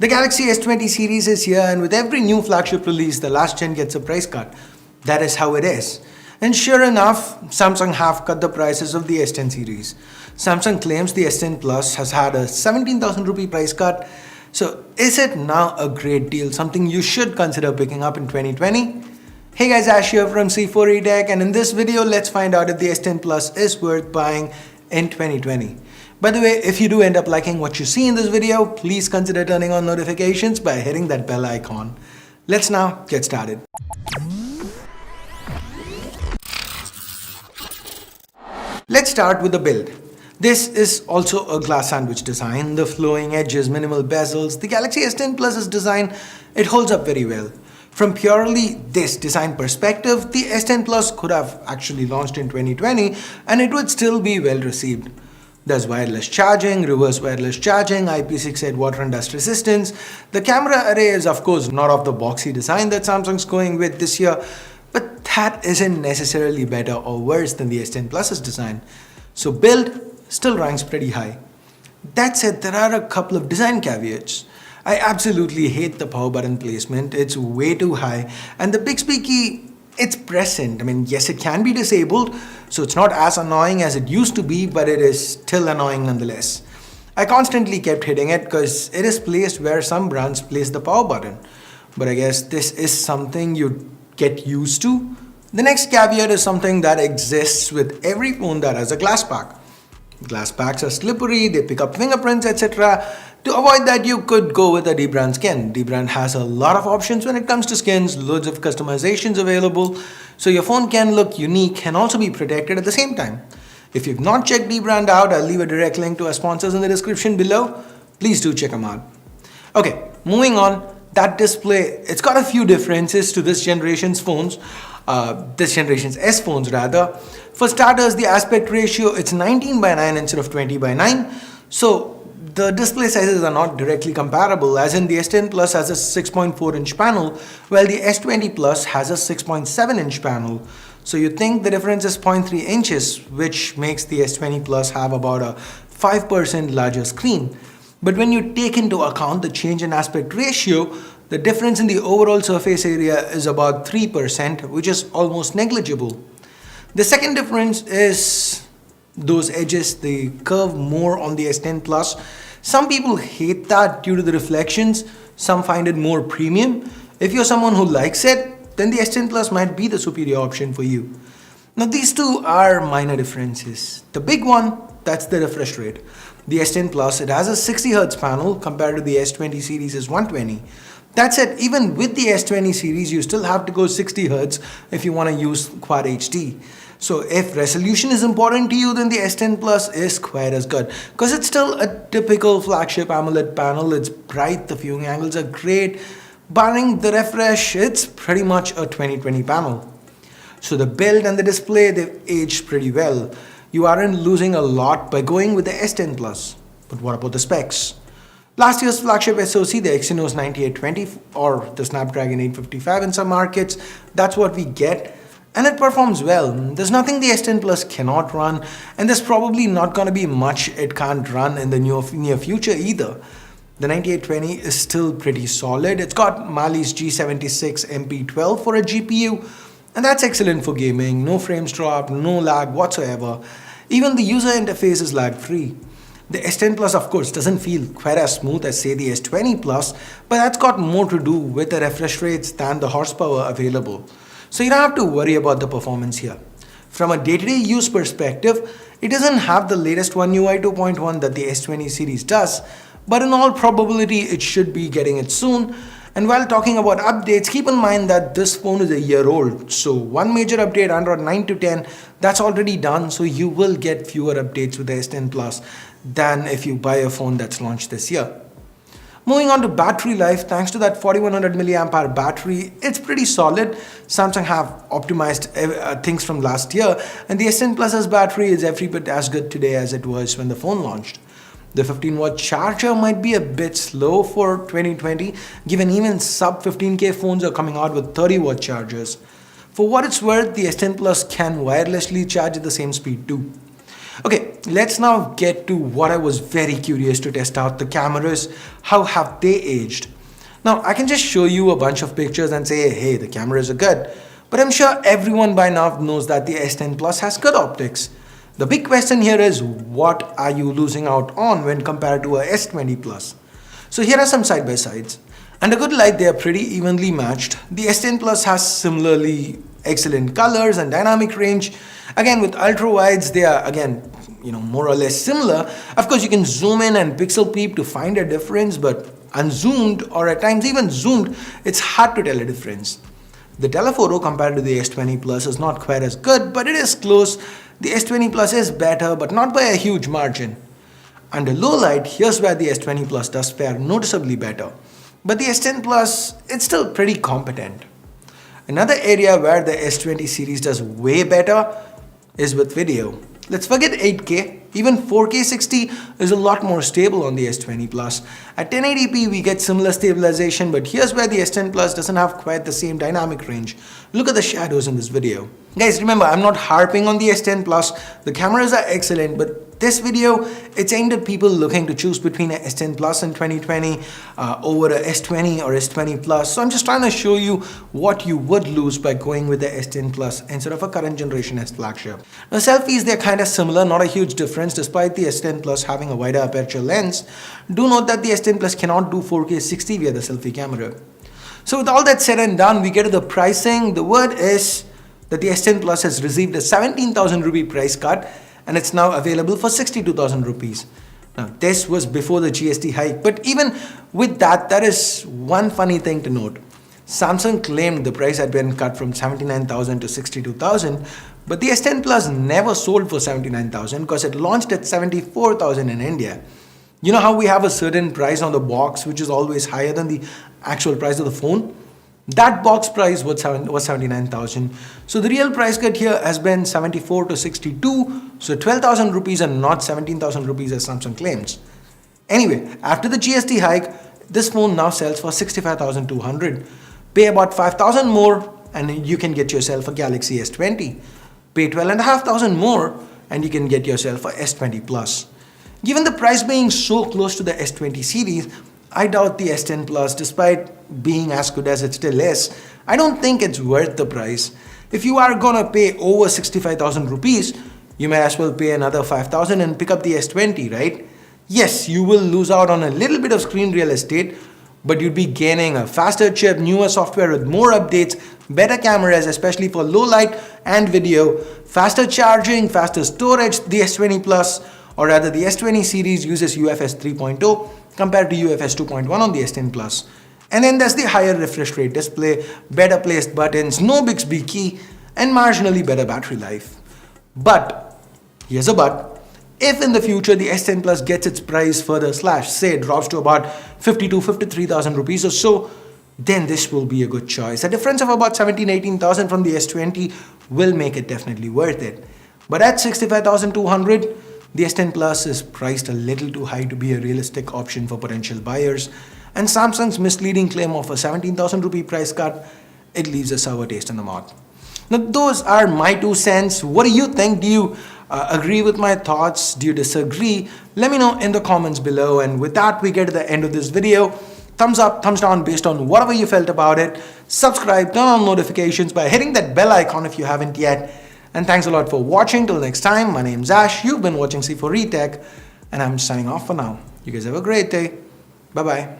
The Galaxy S20 series is here, and with every new flagship release, the last gen gets a price cut. That is how it is. And sure enough, Samsung have cut the prices of the S10 series. Samsung claims the S10 Plus has had a 17,000 rupee price cut. So is it now a great deal, something you should consider picking up in 2020? Hey guys, Ash here from C4E Tech, and in this video, let's find out if the S10 Plus is worth buying in 2020. By the way, if you do end up liking what you see in this video, please consider turning on notifications by hitting that bell icon. Let's now get started. Let's start with the build. This is also a glass sandwich design. The flowing edges, minimal bezels. The Galaxy S10 Plus's design, it holds up very well. From purely this design perspective, the S10 Plus could have actually launched in 2020 and it would still be well received. There's wireless charging, reverse wireless charging, IP68 water and dust resistance. The camera array is of course not of the boxy design that Samsung's going with this year, but that isn't necessarily better or worse than the S10 Plus's design. So build still ranks pretty high. That said, there are a couple of design caveats. I absolutely hate the power button placement. It's way too high, and the Bixby key, it's present. I mean, yes, it can be disabled, so it's not as annoying as it used to be, but it is still annoying nonetheless. I constantly kept hitting it because it is placed where some brands place the power button. But I guess this is something you get used to. The next caveat is something that exists with every phone that has a glass pack. Glass packs are slippery, they pick up fingerprints, etc. To avoid that, you could go with a D-brand skin. D-brand has a lot of options when it comes to skins, loads of customizations available, so your phone can look unique and also be protected at the same time. If you've not checked D-brand out, I'll leave a direct link to our sponsors in the description below. Please do check them out. Okay, moving on. That display, it's got a few differences to this generation's phones, this generation's S phones rather. For starters, the aspect ratio, it's 19:9 instead of 20:9. So the display sizes are not directly comparable, as in the S10 Plus has a 6.4-inch panel, while the S20 Plus has a 6.7-inch panel. So you think the difference is 0.3 inches, which makes the S20 Plus have about a 5% larger screen. But when you take into account the change in aspect ratio, the difference in the overall surface area is about 3%, which is almost negligible. The second difference is those edges, they curve more on the S10 Plus. Some people hate that due to the reflections, some find it more premium. If you're someone who likes it, then the S10 Plus might be the superior option for you. Now these two are minor differences. The big one, that's the refresh rate. The S10 Plus, it has a 60Hz panel compared to the S20 series is 120. That said, even with the S20 series, you still have to go 60Hz if you want to use Quad HD. So if resolution is important to you, then the S10 Plus is quite as good, because it's still a typical flagship AMOLED panel. It's bright, the viewing angles are great. Barring the refresh, it's pretty much a 2020 panel. So the build and the display, they've aged pretty well. You aren't losing a lot by going with the S10 Plus. But what about the specs? Last year's flagship SoC, the Exynos 9820 or the Snapdragon 855 in some markets, that's what we get. And it performs well. There's nothing the S10 Plus cannot run, and there's probably not going to be much it can't run in the near future either. The 9820 is still pretty solid. It's got Mali's G76 MP12 for a GPU, and that's excellent for gaming. No frames drop, no lag whatsoever. Even the user interface is lag-free. The S10 Plus, of course, doesn't feel quite as smooth as, say, the S20 Plus, but that's got more to do with the refresh rates than the horsepower available. So you don't have to worry about the performance here. From a day-to-day use perspective, it doesn't have the latest One UI 2.1 that the S20 series does, but in all probability, it should be getting it soon. And while talking about updates, keep in mind that this phone is a year old. So one major update, Android 9 to 10, that's already done. So you will get fewer updates with the S10 Plus than if you buy a phone that's launched this year. Moving on to battery life, thanks to that 4100 mAh battery, it's pretty solid. Samsung have optimized things from last year, and the S10 Plus's battery is every bit as good today as it was when the phone launched. The 15-watt charger might be a bit slow for 2020, given even sub 15K phones are coming out with 30-watt chargers. For what it's worth, the S10 Plus can wirelessly charge at the same speed too. Okay, let's now get to what I was very curious to test out, the cameras. How have they aged? Now, I can just show you a bunch of pictures and say, hey, the cameras are good. But I'm sure everyone by now knows that the S10 Plus has good optics. The big question here is, what are you losing out on when compared to a S20 Plus? So here are some side-by-sides. Under good light, they are pretty evenly matched. The S10 Plus has similarly excellent colors and dynamic range. Again, with ultra-wides, they are more or less similar. Of course, you can zoom in and pixel peep to find a difference, but unzoomed or at times even zoomed, it's hard to tell a difference. The telephoto compared to the S20 Plus is not quite as good, but it is close. The S20 Plus is better, but not by a huge margin. Under low light, here's where the S20 Plus does fare noticeably better. But the S10 Plus, it's still pretty competent. Another area where the S20 series does way better is with video. Let's forget 8K, even 4K 60 is a lot more stable on the S20 Plus. At 1080p we get similar stabilization, but here's where the S10 Plus doesn't have quite the same dynamic range. Look at the shadows in this video. Guys, remember, I'm not harping on the S10 Plus. The cameras are excellent, but this video, it's aimed at people looking to choose between a S10 Plus in 2020 over a S20 or S20 Plus. So I'm just trying to show you what you would lose by going with the S10 Plus instead of a current generation S flagship. Now selfies, they're kind of similar, not a huge difference despite the S10 Plus having a wider aperture lens. Do note that the S10 Plus cannot do 4K 60 via the selfie camera. So with all that said and done, we get to the pricing. The word is that the S10 Plus has received a 17,000 rupee price cut, and it's now available for 62,000 rupees. Now, this was before the GST hike, but even with that, there is one funny thing to note. Samsung claimed the price had been cut from 79,000 to 62,000, but the S10 Plus never sold for 79,000 because it launched at 74,000 in India. You know how we have a certain price on the box which is always higher than the actual price of the phone? That box price was 79,000. So the real price cut here has been 74 to 62. So 12,000 rupees and not 17,000 rupees as Samsung claims. Anyway, after the GST hike, this phone now sells for 65,200. Pay about 5,000 more and you can get yourself a Galaxy S20. Pay 12,500 more and you can get yourself a S20 Plus. Given the price being so close to the S20 series, I doubt the S10 Plus, despite being as good as it still is, I don't think it's worth the price. If you are gonna pay over 65,000 rupees, you may as well pay another 5,000 and pick up the S20, right? Yes, you will lose out on a little bit of screen real estate, but you'd be gaining a faster chip, newer software with more updates, better cameras, especially for low light and video, faster charging, faster storage. The S20 Plus, or rather the S20 series, uses UFS 3.0 compared to UFS 2.1 on the S10 Plus. And then there's the higher refresh rate display, better placed buttons, no Bixby key, and marginally better battery life. But, here's a but, if in the future the S10 Plus gets its price further say drops to about 53,000 rupees or so, then this will be a good choice. A difference of about 18,000 from the S20 will make it definitely worth it. But at 65,200, the S10 Plus is priced a little too high to be a realistic option for potential buyers, and Samsung's misleading claim of a 17,000 rupee price cut, it leaves a sour taste in the mouth. Now those are my 2 cents. What do you think? Do you agree with my thoughts? Do you disagree? Let me know in the comments below. And with that, we get to the end of this video. Thumbs up, thumbs down based on whatever you felt about it. Subscribe, turn on notifications by hitting that bell icon if you haven't yet. And thanks a lot for watching. Till next time, my name's Ash. You've been watching C4E Tech, and I'm signing off for now. You guys have a great day. Bye-bye.